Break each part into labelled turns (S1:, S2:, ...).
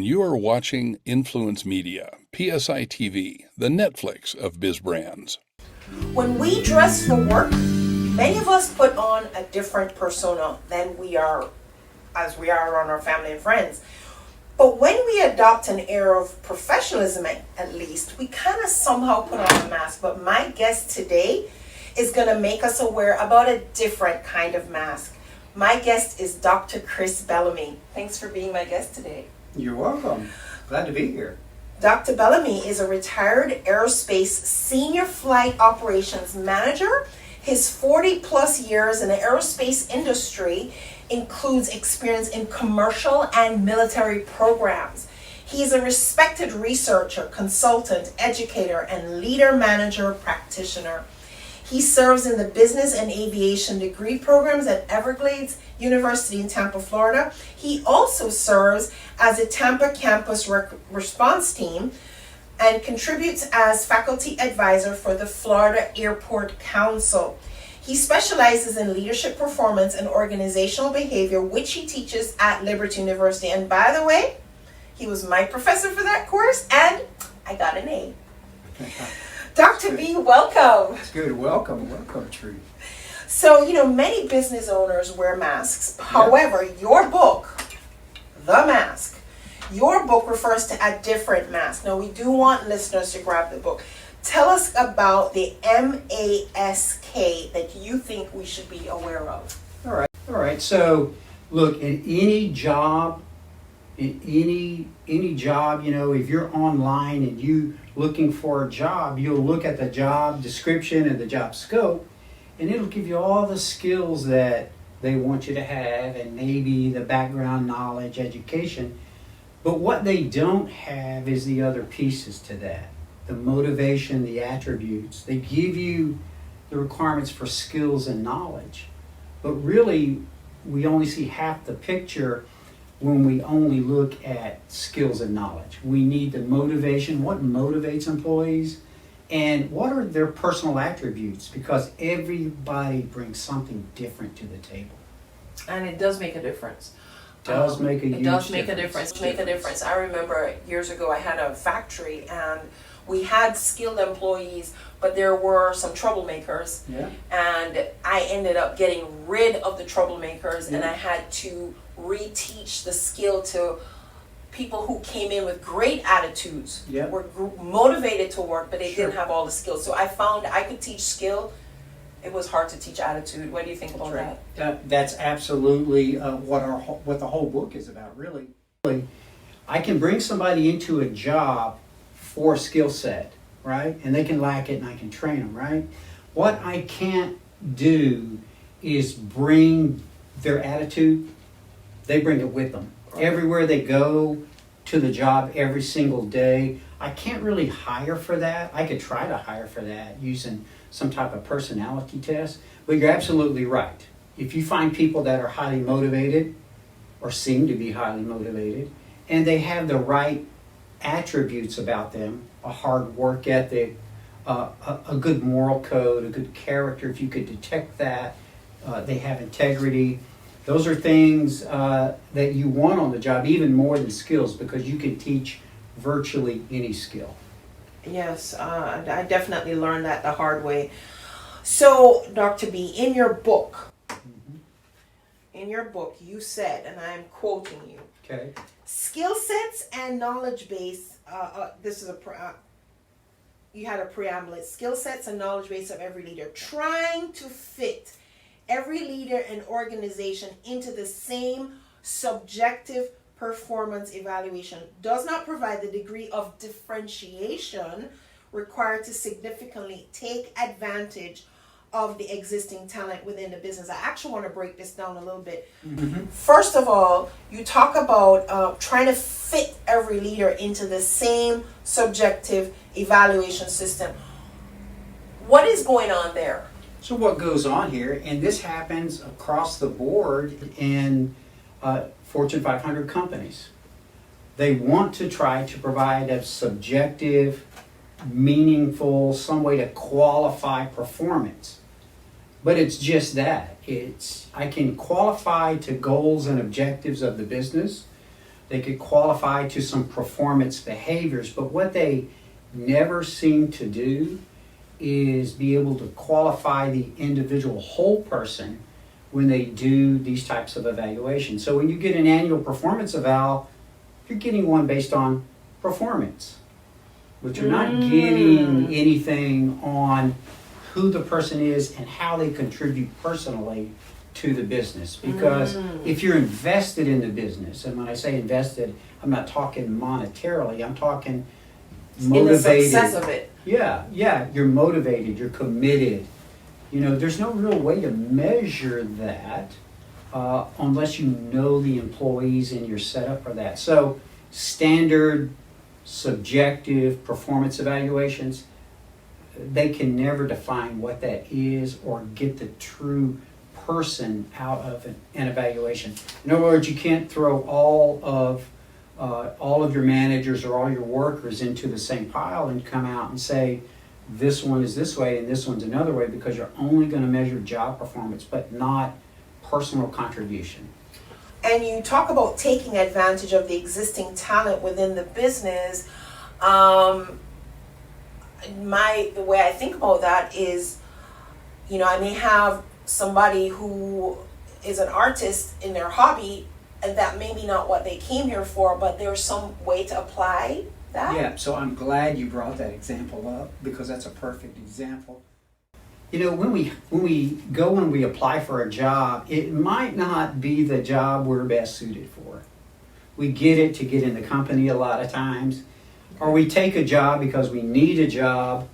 S1: You are watching Influence Media, PSI TV, the Netflix of biz brands.
S2: When we dress for work, many of us put on a different persona than we are as we are around our family and friends. But when we adopt an air of professionalism, at least, we kind of somehow put on a mask. But my guest today is going to make us aware about a different kind of mask. My guest is Dr. Chris Bellamy. Thanks for being my guest today.
S3: You're welcome. Glad to be here.
S2: Dr. Bellamy is a retired aerospace senior flight operations manager. His 40 plus years in the aerospace industry includes experience in commercial and military programs. He is a respected researcher, consultant, educator, and leader manager practitioner. He serves in the business and aviation degree programs at Everglades University in Tampa, Florida. He also serves as a Tampa campus response team and contributes as faculty advisor for the Florida Airport Council. He specializes in leadership performance and organizational behavior, which he teaches at Liberty University. And by the way, he was my professor for that course, and I got an A. Dr. B, welcome.
S3: It's good. Welcome, Truth.
S2: So, many business owners wear masks. However, your book, The Mask, your book refers to a different mask. Now, we do want listeners to grab the book. Tell us about the M.A.S.K. that you think we should be aware of.
S3: All right. So, look, in any job, if you're online and you looking for a job, you'll look at the job description and the job scope, and it'll give you all the skills that they want you to have and maybe the background knowledge, education. But what they don't have is the other pieces to that. The motivation, the attributes. They give you the requirements for skills and knowledge. But really, we only see half the picture when we only look at skills and knowledge. We need the motivation, what motivates employees, and what are their personal attributes, because everybody brings something different to the table.
S2: And it does make a difference.
S3: It does make a
S2: difference. I remember years ago I had a factory and we had skilled employees, but there were some troublemakers.
S3: Yeah.
S2: And I ended up getting rid of the troublemakers, and I had to reteach the skill to people who came in with great attitudes, were motivated to work, but they didn't have all the skills. So I found I could teach skill. It was hard to teach attitude. What do you think about that?
S3: That's absolutely what the whole book is about, really. I can bring somebody into a job for a skill set, right? And they can lack it and I can train them, right? What I can't do is bring their attitude. They bring it with them. Everywhere they go to the job every single day, I can't really hire for that. I could try to hire for that using some type of personality test, but you're absolutely right. If you find people that are highly motivated or seem to be highly motivated, and they have the right attributes about them, a hard work ethic, a good moral code, a good character, if you could detect that, they have integrity. Those are things that you want on the job, even more than skills, because you can teach virtually any skill.
S2: Yes, I definitely learned that the hard way. So, Dr. B, in your book, you said, and I'm quoting you,
S3: okay,
S2: skill sets and knowledge base, you had a preamble, it's skill sets and knowledge base of every leader, trying to fit every leader and organization into the same subjective performance evaluation does not provide the degree of differentiation required to significantly take advantage of the existing talent within the business. I actually want to break this down a little bit. First of all, you talk about trying to fit every leader into the same subjective evaluation system. What is going on there?
S3: So what goes on here, and this happens across the board in Fortune 500 companies. They want to try to provide a subjective, meaningful, some way to qualify performance. But it's just that. I can qualify to goals and objectives of the business, They could qualify to some performance behaviors, but what they never seem to do is be able to qualify the individual whole person when they do these types of evaluations. So when you get an annual performance eval, you're getting one based on performance, but you're not getting anything on who the person is and how they contribute personally to the business. Because if you're invested in the business, and when I say invested, I'm not talking monetarily, I'm talking motivated.
S2: In the success of it.
S3: Yeah, you're motivated, you're committed. You know, there's no real way to measure that unless you know the employees and you're set up for that. So standard, subjective performance evaluations, they can never define what that is or get the true person out of an evaluation. In other words, you can't throw all of your managers or all your workers into the same pile and come out and say, this one is this way and this one's another way, because you're only going to measure job performance but not personal contribution.
S2: And you talk about taking advantage of the existing talent within the business. The way I think about that is, you know, I may have somebody who is an artist in their hobby, and that may be not what they came here for, but there's some way to apply that.
S3: Yeah, so I'm glad you brought that example up, because that's a perfect example. You know, when we go and we apply for a job, it might not be the job we're best suited for. We get it to get in the company a lot of times, or we take a job because we need a job.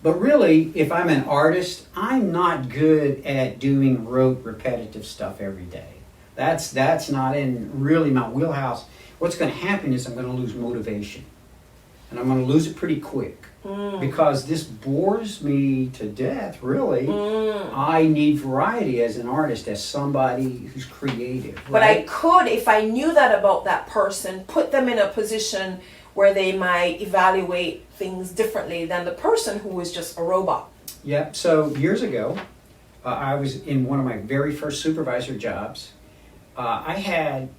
S3: But really, if I'm an artist, I'm not good at doing rote, repetitive stuff every day. That's not in really my wheelhouse. What's going to happen is I'm going to lose motivation. And I'm going to lose it pretty quick. Because this bores me to death, really. I need variety as an artist, as somebody who's creative. Right?
S2: But I could, if I knew that about that person, put them in a position where they might evaluate things differently than the person who was just a robot.
S3: Yeah, so years ago, I was in one of my very first supervisor jobs. I had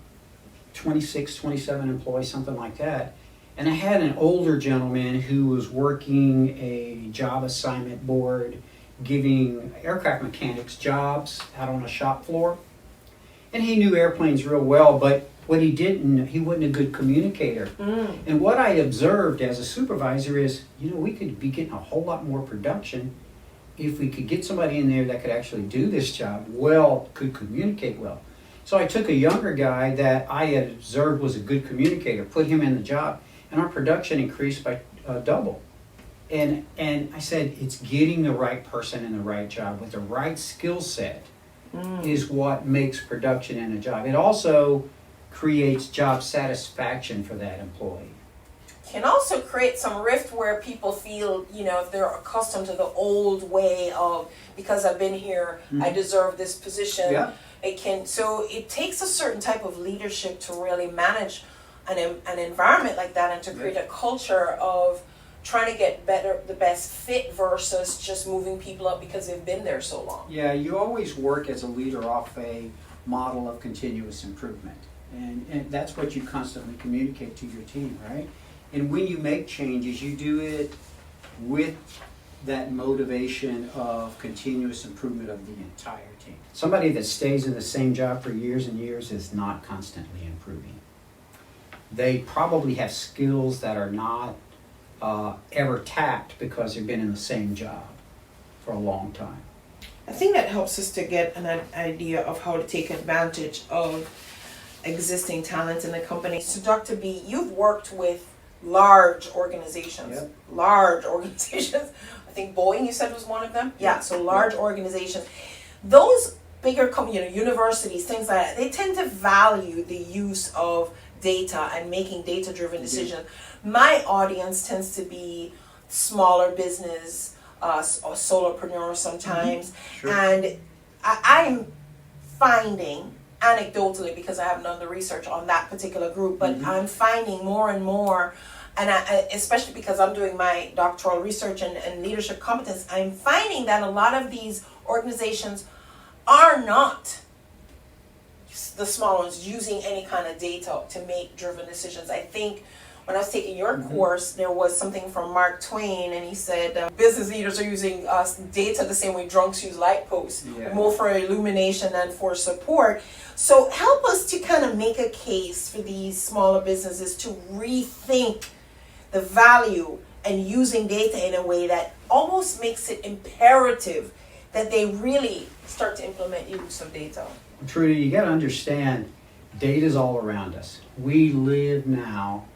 S3: 26, 27 employees, something like that. And I had an older gentleman who was working a job assignment board, giving aircraft mechanics jobs out on a shop floor. And he knew airplanes real well, but what he wasn't a good communicator. And what I observed as a supervisor is, you know, we could be getting a whole lot more production if we could get somebody in there that could actually do this job well, could communicate well. So I took a younger guy that I had observed was a good communicator, put him in the job, and our production increased by double. And I said, it's getting the right person in the right job with the right skill set is what makes production in a job. It also creates job satisfaction for that employee.
S2: Can also create some rift where people feel, you know, if they're accustomed to the old way of, because I've been here, I deserve this position.
S3: Yeah.
S2: So it takes a certain type of leadership to really manage an environment like that, and to create a culture of trying to get the best fit versus just moving people up because they've been there so long.
S3: Yeah, you always work as a leader off a model of continuous improvement. And that's what you constantly communicate to your team, right? And when you make changes, you do it with that motivation of continuous improvement of the entire team. Somebody that stays in the same job for years and years is not constantly improving. They probably have skills that are not ever tapped because they've been in the same job for a long time.
S2: I think that helps us to get an idea of how to take advantage of existing talent in the company. So Dr. B, you've worked with large organizations.
S3: Yep.
S2: Large organizations. I think Boeing, you said, was one of them. Yeah, so large organizations. Those bigger universities, things like that, they tend to value the use of data and making data-driven decisions. My audience tends to be smaller business, or solopreneurs sometimes.
S3: Sure.
S2: And I'm finding, anecdotally, because I haven't done the research on that particular group, but I'm finding more and more, and especially because I'm doing my doctoral research and leadership competence, I'm finding that a lot of these organizations are not the small ones using any kind of data to make driven decisions. I think when I was taking your course, there was something from Mark Twain, and he said business leaders are using data the same way drunks use light posts, more for illumination than for support. So help us to kind of make a case for these smaller businesses to rethink the value and using data in a way that almost makes it imperative that they really start to implement use of data.
S3: Trudy, you got to understand, data's all around us. We live now,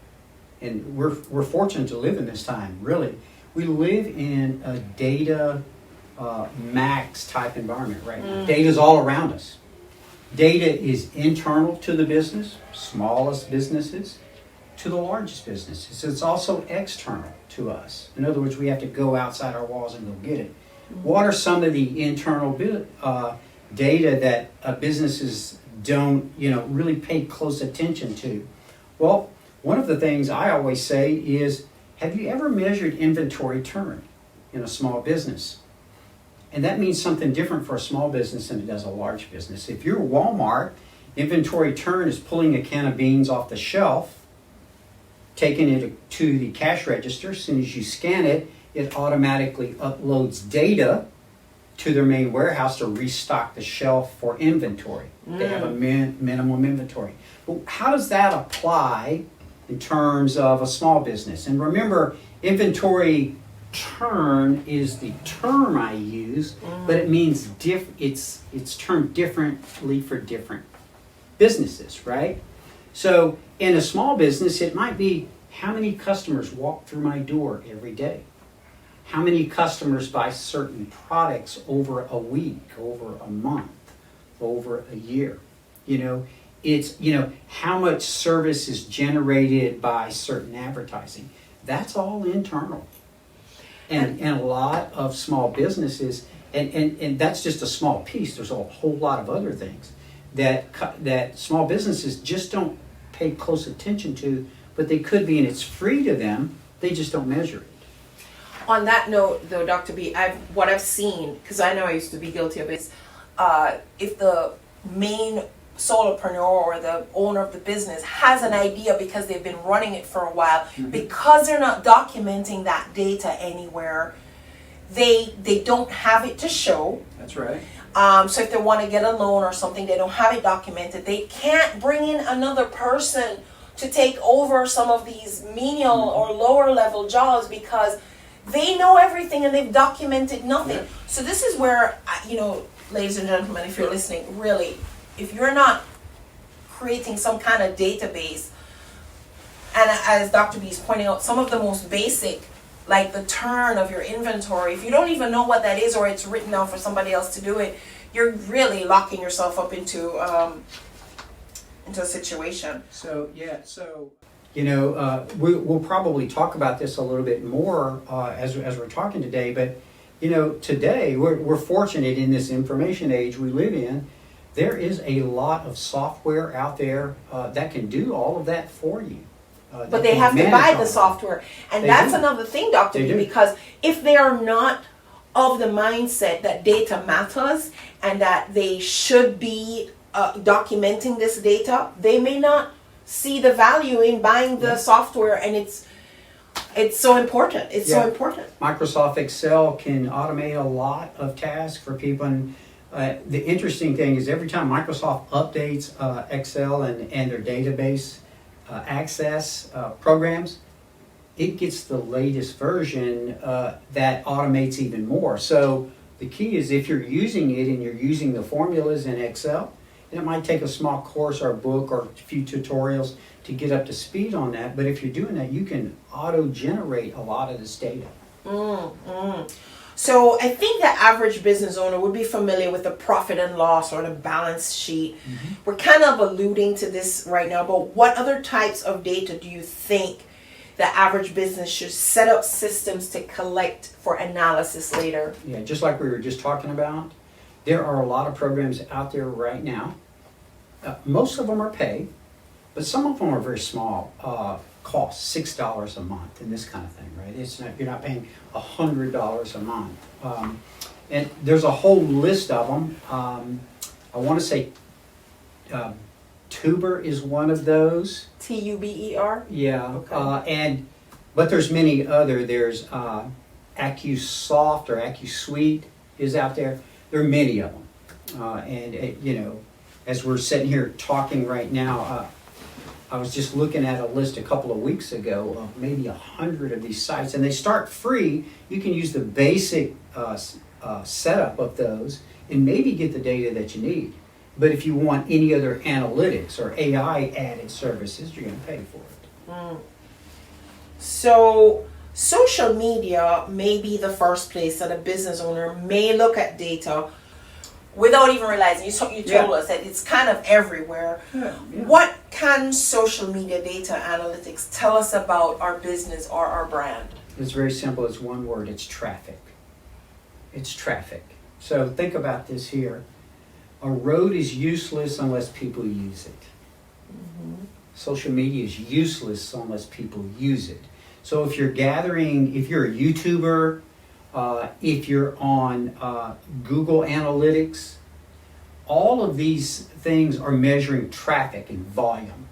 S3: and we're fortunate to live in this time, really. We live in a data max type environment right now. Data's all around us. Data is internal to the business, smallest businesses, to the largest businesses. It's also external to us. In other words, we have to go outside our walls and go get it. What are some of the internal data that businesses don't, really pay close attention to? Well, one of the things I always say is, have you ever measured inventory turn in a small business? And that means something different for a small business than it does a large business. If you're Walmart, inventory turn is pulling a can of beans off the shelf, taking it to the cash register. As soon as you scan it, it automatically uploads data to their main warehouse to restock the shelf for inventory. They have a minimum inventory. But how does that apply in terms of a small business? And remember, inventory turn is the term I use, but it means it's termed differently for different businesses, right? So in a small business, it might be how many customers walk through my door every day? How many customers buy certain products over a week, over a month, over a year? It's, how much service is generated by certain advertising. That's all internal. And a lot of small businesses, and that's just a small piece. There's a whole lot of other things that small businesses just don't pay close attention to, but they could be, and it's free to them. They just don't measure it.
S2: On that note, though, Dr. B, what I've seen, because I know I used to be guilty of it, is if the main solopreneur or the owner of the business has an idea because they've been running it for a while, because they're not documenting that data anywhere, they don't have it to show.
S3: That's right.
S2: So if they want to get a loan or something, they don't have it documented. They can't bring in another person to take over some of these menial or lower level jobs because they know everything and they've documented nothing. Yeah. So this is where, ladies and gentlemen, if you're listening, really, if you're not creating some kind of database, and as Dr. B is pointing out, some of the most basic, like the turn of your inventory, if you don't even know what that is or it's written down for somebody else to do it, you're really locking yourself up into a situation.
S3: We'll probably talk about this a little bit more as we're talking today, but today we're fortunate in this information age we live in. There is a lot of software out there that can do all of that for you.
S2: But they have to buy the software. And that's another thing, Dr. B, because if they are not of the mindset that data matters and that they should be documenting this data, they may not see the value in buying the software, and it's so important. It's so important.
S3: Microsoft Excel can automate a lot of tasks for people. And the interesting thing is every time Microsoft updates Excel and their database access programs, it gets the latest version that automates even more. So the key is if you're using it and you're using the formulas in Excel, and it might take a small course or a book or a few tutorials to get up to speed on that, but if you're doing that, you can auto-generate a lot of this data.
S2: So I think the average business owner would be familiar with the profit and loss or the balance sheet. We're kind of alluding to this right now, but what other types of data do you think the average business should set up systems to collect for analysis later?
S3: Yeah, just like we were just talking about, there are a lot of programs out there right now. Most of them are paid, but some of them are very small. Cost $6 a month and this kind of thing, right? It's not, you're not paying $100 a month. And there's a whole list of them. I want to say Tuber is one of those.
S2: TUBER?
S3: Yeah,
S2: Okay.
S3: but there's many other. There's AccuSoft or AccuSuite is out there. There are many of them, as we're sitting here talking right now, I was just looking at a list a couple of weeks ago of maybe 100 of these sites, and they start free. You can use the basic setup of those and maybe get the data that you need. But if you want any other analytics or AI added services, you're going to pay for it.
S2: So, social media may be the first place that a business owner may look at data without even realizing. You told us that it's kind of everywhere.
S3: Yeah.
S2: What can social media data analytics tell us about our business or our brand?
S3: It's very simple. It's one word. It's traffic. It's traffic. So think about this here. A road is useless unless people use it. Social media is useless unless people use it. So if you're gathering, if you're a YouTuber, if you're on Google Analytics, all of these things are measuring traffic and volume.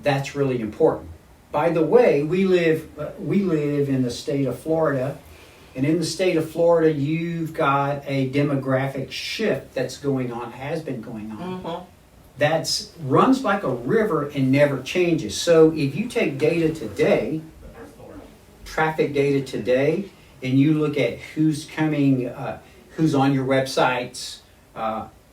S3: That's really important. By the way, we live in the state of Florida, and in the state of Florida, you've got a demographic shift that's going on, has been going on. That runs like a river and never changes. So if you take data today, traffic data today, and you look at who's coming, who's on your websites,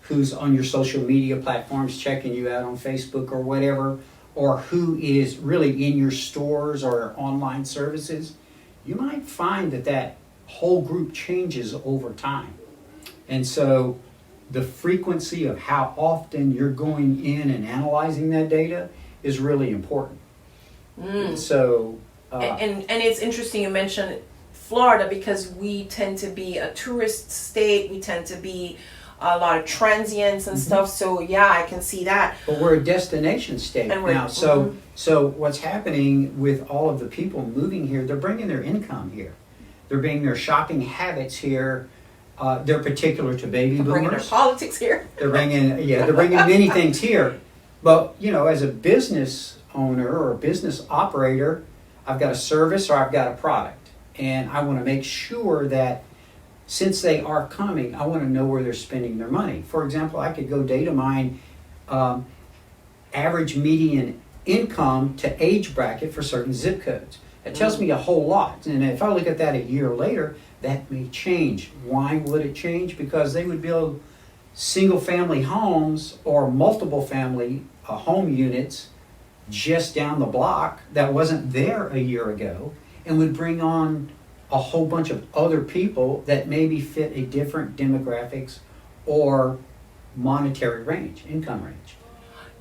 S3: who's on your social media platforms, checking you out on Facebook or whatever, or who is really in your stores or online services, you might find that whole group changes over time. And so the frequency of how often you're going in and analyzing that data is really important. So,
S2: and it's interesting you mentioned Florida, because we tend to be a tourist state. We tend to be a lot of transients and stuff. So yeah, I can see that.
S3: But we're a destination state now. So what's happening with all of the people moving here? They're bringing their income here. They're bringing their shopping habits here. They're particular to baby boomers.
S2: Bringing their politics here.
S3: They're bringing many things here. But as a business owner or a business operator, I've got a service or I've got a product, and I want to make sure that since they are coming, I want to know where they're spending their money. For example, I could go data mine average median income to age bracket for certain zip codes. It tells me a whole lot. And if I look at that a year later, that may change. Why would it change? Because they would build single family homes or multiple family home units just down the block that wasn't there a year ago, and would bring on a whole bunch of other people that maybe fit a different demographics or monetary range, income range.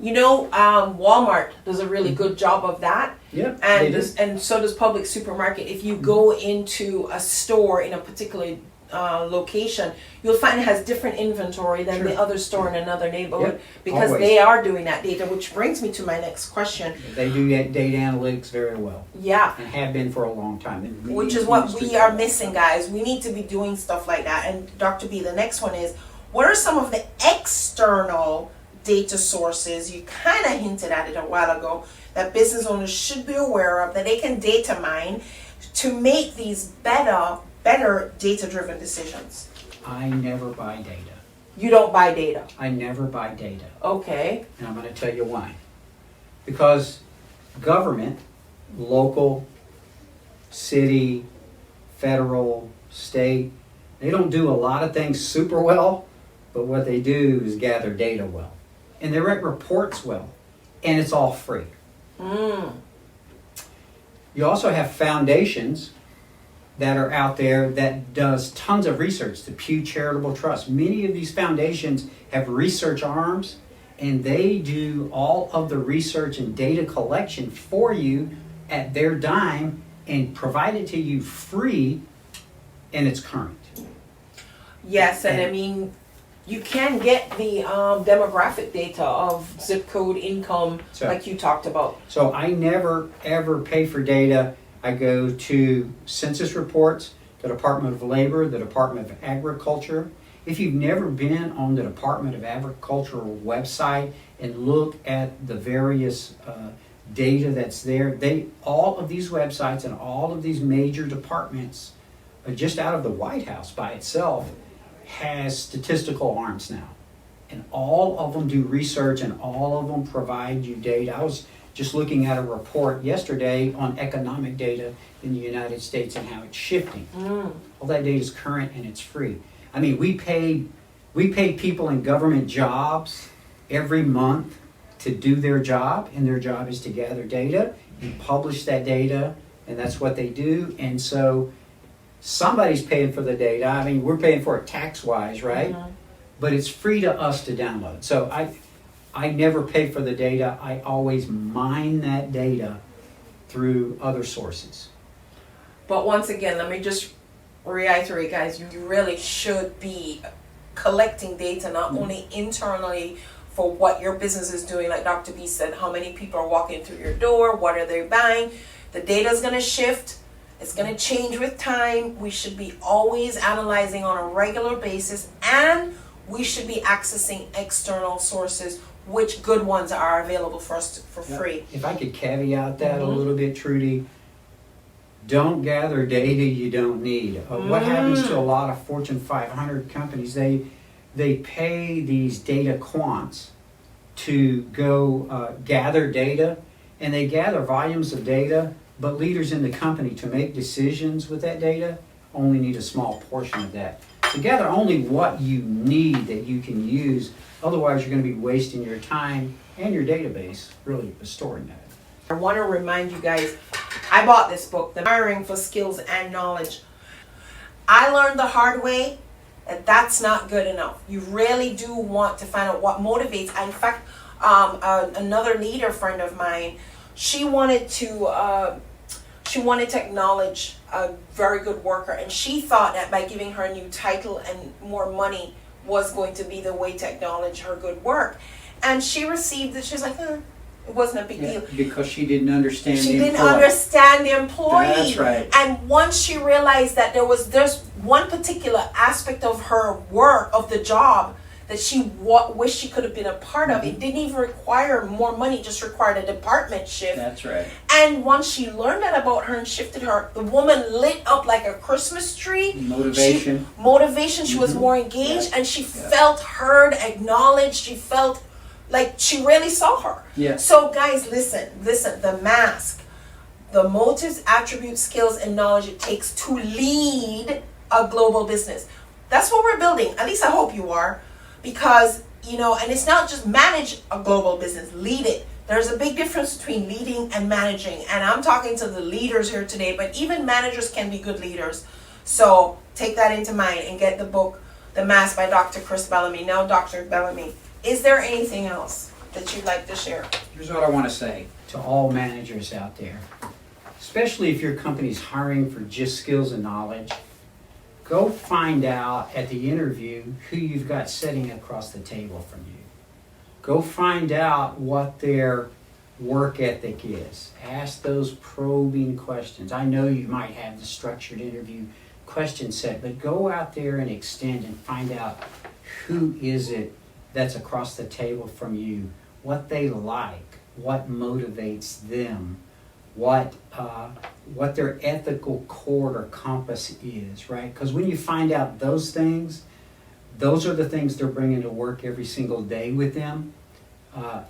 S2: Walmart does a really good job of that.
S3: Yep,
S2: and so does Public Supermarket. If you go into a store in a particular location, you'll find it has different inventory than the other store in another neighborhood, because
S3: always.
S2: they are doing that data, which brings me to my next question.
S3: They do data analytics very well.
S2: Yeah.
S3: And have been for a long time.
S2: Which is what we are missing, guys. We need to be doing stuff like that. And Dr. B, the next one is, what are some of the external data sources, you kind of hinted at it a while ago, that business owners should be aware of, that they can data mine to make these better data-driven decisions?
S3: I never buy data.
S2: You don't buy data?
S3: I never buy data.
S2: Okay.
S3: And I'm going to tell you why. Because government, local, city, federal, state, they don't do a lot of things super well, but what they do is gather data well. And they write reports well. And it's all free. You also have foundations that are out there that does tons of research. The Pew Charitable Trust. Many of these foundations have research arms, and they do all of the research and data collection for you at their dime and provide it to you free, and it's current.
S2: Yes, and I mean, you can get the demographic data of zip code, income, like you talked about.
S3: So I never ever pay for data. I go to census reports, the Department of Labor, the Department of Agriculture. If you've never been on the Department of Agriculture website and look at the various data that's there. All of these websites and all of these major departments, just out of the White House by itself, has statistical arms now. And all of them do research and all of them provide you data. I was just looking at a report yesterday on economic data in the United States and how it's shifting. All that data is current and it's free. I mean, we pay people in government jobs every month to do their job, and their job is to gather data and publish that data, and that's what they do. And so somebody's paying for the data. I mean, we're paying for it tax-wise, right? But it's free to us to download. So I never pay for the data. I always mine that data through other sources.
S2: But once again, let me just reiterate, guys, you really should be collecting data not only internally for what your business is doing, like Dr. B said, how many people are walking through your door, what are they buying. The data is going to shift. It's going to change with time. We should be always analyzing on a regular basis, and we should be accessing external sources, which good ones are available for us for free.
S3: If I could caveat that a little bit, Trudy, don't gather data you don't need. What happens to a lot of Fortune 500 companies, they pay these data quants to go gather data, and they gather volumes of data, but leaders in the company to make decisions with that data only need a small portion of that. So gather only what you need that you can use, otherwise you're going to be wasting your time and your database really storing that.
S2: I want to remind you guys, I bought this book, The Hiring for Skills and Knowledge. I learned the hard way that that's not good enough. You really do want to find out what motivates. In fact, another leader friend of mine, she wanted to acknowledge a very good worker, and she thought that by giving her a new title and more money was going to be the way to acknowledge her good work. And she received it. She was like, it wasn't a big deal.
S3: Because she didn't understand
S2: She
S3: the
S2: didn't
S3: employee.
S2: understand the employee.
S3: That's right.
S2: And once she realized that there's one particular aspect of her work, of the job, that she wished she could have been a part of. It didn't even require more money, just required a department shift.
S3: That's right.
S2: And once she learned that about her and shifted her, the woman lit up like a Christmas tree.
S3: Motivation.
S2: She was more engaged,
S3: Yeah.
S2: and she felt heard, acknowledged. She felt like she really saw her.
S3: Yeah.
S2: So guys, listen, the M.A.S.K, the motives, attributes, skills, and knowledge it takes to lead a global business. That's what we're building. At least I hope you are. Because, and it's not just manage a global business, lead it. There's a big difference between leading and managing. And I'm talking to the leaders here today, but even managers can be good leaders. So take that into mind and get the book, The M.A.S.K by Dr. Chris Bellamy. Now, Dr. Bellamy, is there anything else that you'd like to share?
S3: Here's what I want to say to all managers out there, especially if your company's hiring for just skills and knowledge. Go find out at the interview who you've got sitting across the table from you. Go find out what their work ethic is. Ask those probing questions. I know you might have the structured interview question set, but go out there and extend and find out who is it that's across the table from you, what they like, what motivates them, what their ethical cord or compass is, right? Because when you find out those things, those are the things they're bringing to work every single day with them,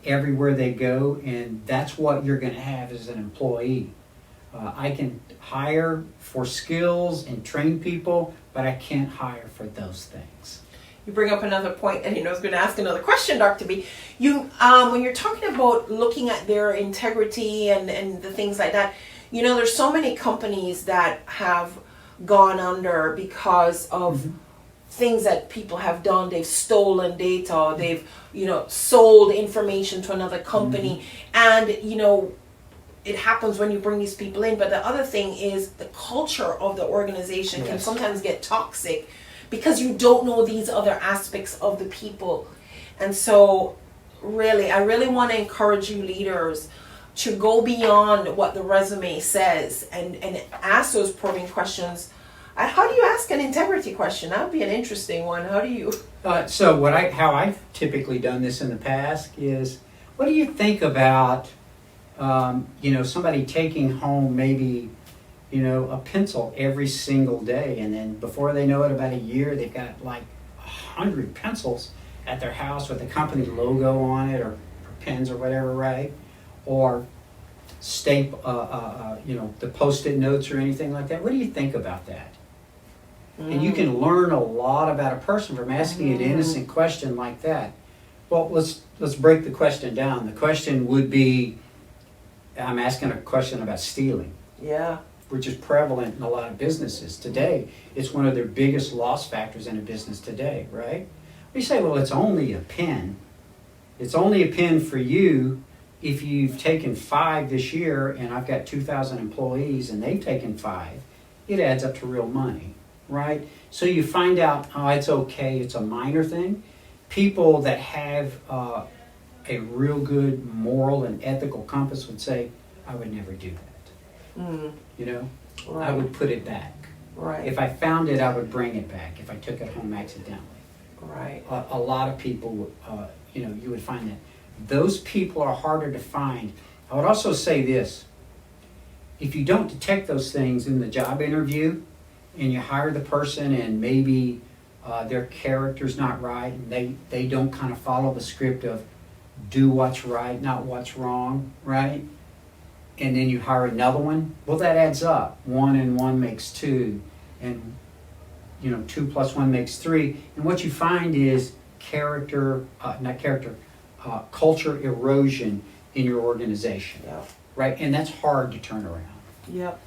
S3: everywhere they go, and that's what you're going to have as an employee. I can hire for skills and train people, but I can't hire for those things.
S2: You bring up another point, and I was going to ask another question, Dr. B. When you're talking about looking at their integrity and the things like that, there's so many companies that have gone under because of things that people have done. They've stolen data, they've, sold information to another company, and, it happens when you bring these people in. But the other thing is the culture of the organization can sometimes get toxic, because you don't know these other aspects of the people. And so I really want to encourage you leaders to go beyond what the resume says and ask those probing questions How do you ask an integrity question? That would be an interesting one. How do you?
S3: So how I've typically done this in the past is, what do you think about, somebody taking home maybe, a pencil every single day, and then before they know it, about a year, they've got like 100 pencils at their house with the company logo on it, or pens or whatever, right? Or the Post-it notes or anything like that. What do you think about that? And you can learn a lot about a person from asking an innocent question like that. Well, let's break the question down. The question would be, I'm asking a question about stealing.
S2: Yeah.
S3: Which is prevalent in a lot of businesses today. It's one of their biggest loss factors in a business today, right? We say, well, it's only a pen. It's only a pen for you if you've taken 5 this year, and I've got 2,000 employees and they've taken 5. It adds up to real money, right? So you find out, oh, it's okay, it's a minor thing. People that have a real good moral and ethical compass would say, I would never do that.
S2: Right.
S3: I would put it back.
S2: Right.
S3: If I found it, I would bring it back if I took it home accidentally.
S2: Right.
S3: A lot of people, you would find that. Those people are harder to find. I would also say this. If you don't detect those things in the job interview, and you hire the person and maybe their character's not right, and they don't kind of follow the script of do what's right, not what's wrong, right? And then you hire another one, well, that adds up. 1 and 1 makes 2, and 2 plus 1 makes 3. And what you find is culture erosion in your organization,
S2: Yep.
S3: right? And that's hard to turn around.
S2: Yep.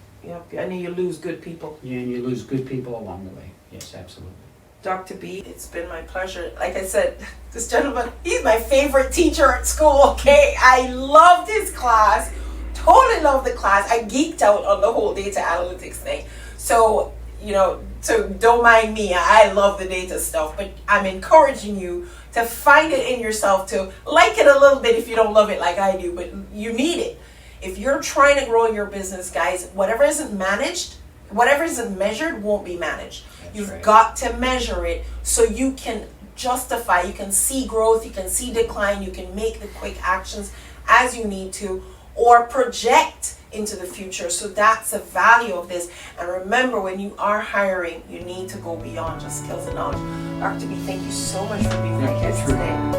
S2: And then you lose good people.
S3: Yeah, and you lose good people along the way. Yes, absolutely.
S2: Dr. B, it's been my pleasure. Like I said, this gentleman, he's my favorite teacher at school, okay? I loved his class. Totally loved the class. I geeked out on the whole data analytics thing. So, so don't mind me. I love the data stuff, but I'm encouraging you to find it in yourself, to like it a little bit if you don't love it like I do, but you need it. If you're trying to grow your business, guys, whatever isn't managed, whatever isn't measured won't be managed.
S3: That's
S2: You've
S3: right.
S2: got to measure it so you can justify, you can see growth, you can see decline, you can make the quick actions as you need to, or project into the future. So that's the value of this. And remember, when you are hiring, you need to go beyond just skills and knowledge. Dr. B, thank you so much for being my guest today.